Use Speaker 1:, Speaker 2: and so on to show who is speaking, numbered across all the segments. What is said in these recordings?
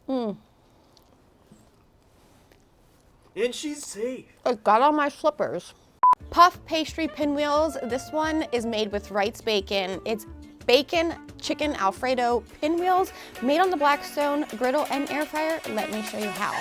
Speaker 1: Mm.
Speaker 2: And she's safe.
Speaker 1: I got on my slippers. Puff pastry pinwheels. This one is made with Wright's bacon. It's bacon chicken Alfredo pinwheels made on the Blackstone Griddle and air fryer. Let me show you how.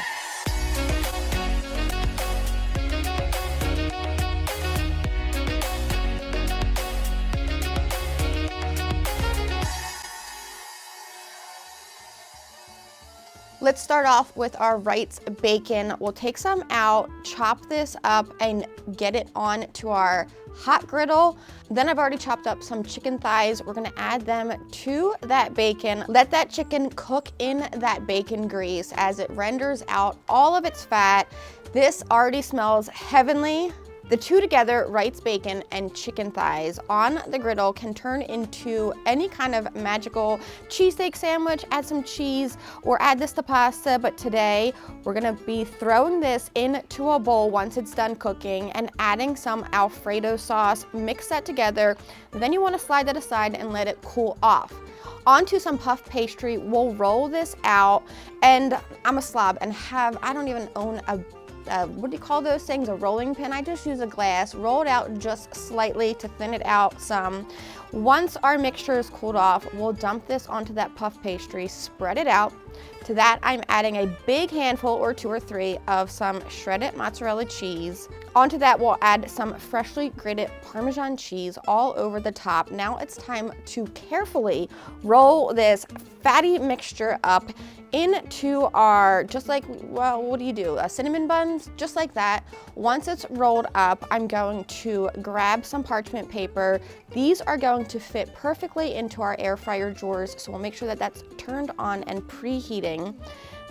Speaker 1: Let's start off with our Wright's bacon. We'll take some out, chop this up, and get it on to our hot griddle. Then I've already chopped up some chicken thighs. We're gonna add them to that bacon. Let that chicken cook in that bacon grease as it renders out all of its fat. This already smells heavenly. The two together, Wright's bacon and chicken thighs on the griddle, can turn into any kind of magical cheesesteak sandwich. Add some cheese or add this to pasta, but today we're gonna be throwing this into a bowl once it's done cooking and adding some Alfredo sauce. Mix that together. Then you wanna slide that aside and let it cool off. Onto some puff pastry, we'll roll this out, and I'm a slob and I don't even own a what do you call those things, a rolling pin? I just use a glass, roll it out just slightly to thin it out some. Once our mixture is cooled off, we'll dump this onto that puff pastry, spread it out. To that, I'm adding a big handful or 2 or 3 of some shredded mozzarella cheese. Onto that, we'll add some freshly grated Parmesan cheese all over the top. Now it's time to carefully roll this fatty mixture up into our, just like, well, what do you do? Cinnamon buns, just like that. Once it's rolled up, I'm going to grab some parchment paper. These are going to fit perfectly into our air fryer drawers, so we'll make sure that that's turned on and preheating.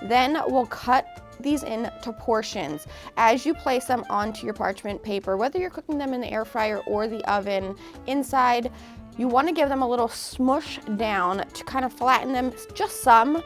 Speaker 1: Then we'll cut these into portions. As you place them onto your parchment paper, whether you're cooking them in the air fryer or the oven, inside, you want to give them a little smush down to kind of flatten them just some.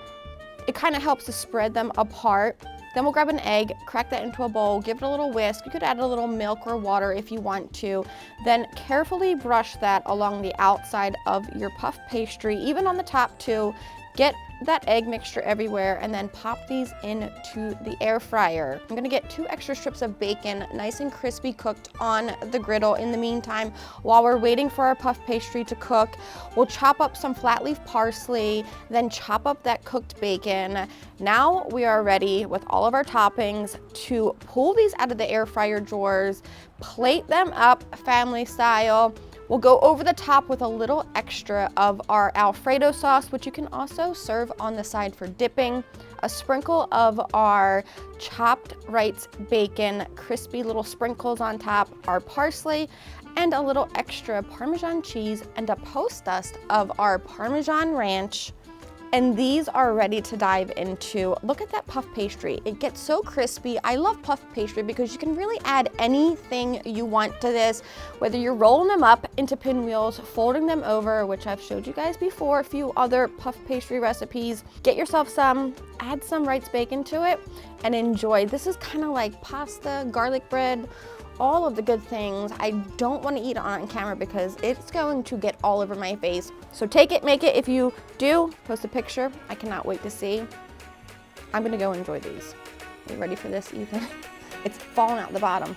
Speaker 1: It kind of helps to spread them apart. Then we'll grab an egg, crack that into a bowl, give it a little whisk. You could add a little milk or water if you want to. Then carefully brush that along the outside of your puff pastry, even on the top too. Get that egg mixture everywhere, and then pop these into the air fryer. I'm gonna get 2 extra strips of bacon, nice and crispy cooked on the griddle. In the meantime, while we're waiting for our puff pastry to cook, we'll chop up some flat leaf parsley, then chop up that cooked bacon. Now we are ready with all of our toppings to pull these out of the air fryer drawers, plate them up family style. We'll go over the top with a little extra of our Alfredo sauce, which you can also serve on the side for dipping. A sprinkle of our chopped Wright's bacon, crispy little sprinkles on top, our parsley, and a little extra Parmesan cheese, and a post dust of our Parmesan Ranch. And these are ready to dive into. Look at that puff pastry. It gets so crispy. I love puff pastry because you can really add anything you want to this, whether you're rolling them up into pinwheels, folding them over, which I've showed you guys before, a few other puff pastry recipes. Get yourself some, add some Wright's bacon to it, and enjoy. This is kind of like pasta, garlic bread, all of the good things. I don't want to eat it on camera because it's going to get all over my face. So take it, make it. If you do, post a picture. I cannot wait to see. I'm gonna go enjoy these. Are you ready for this, Ethan? It's falling out the bottom.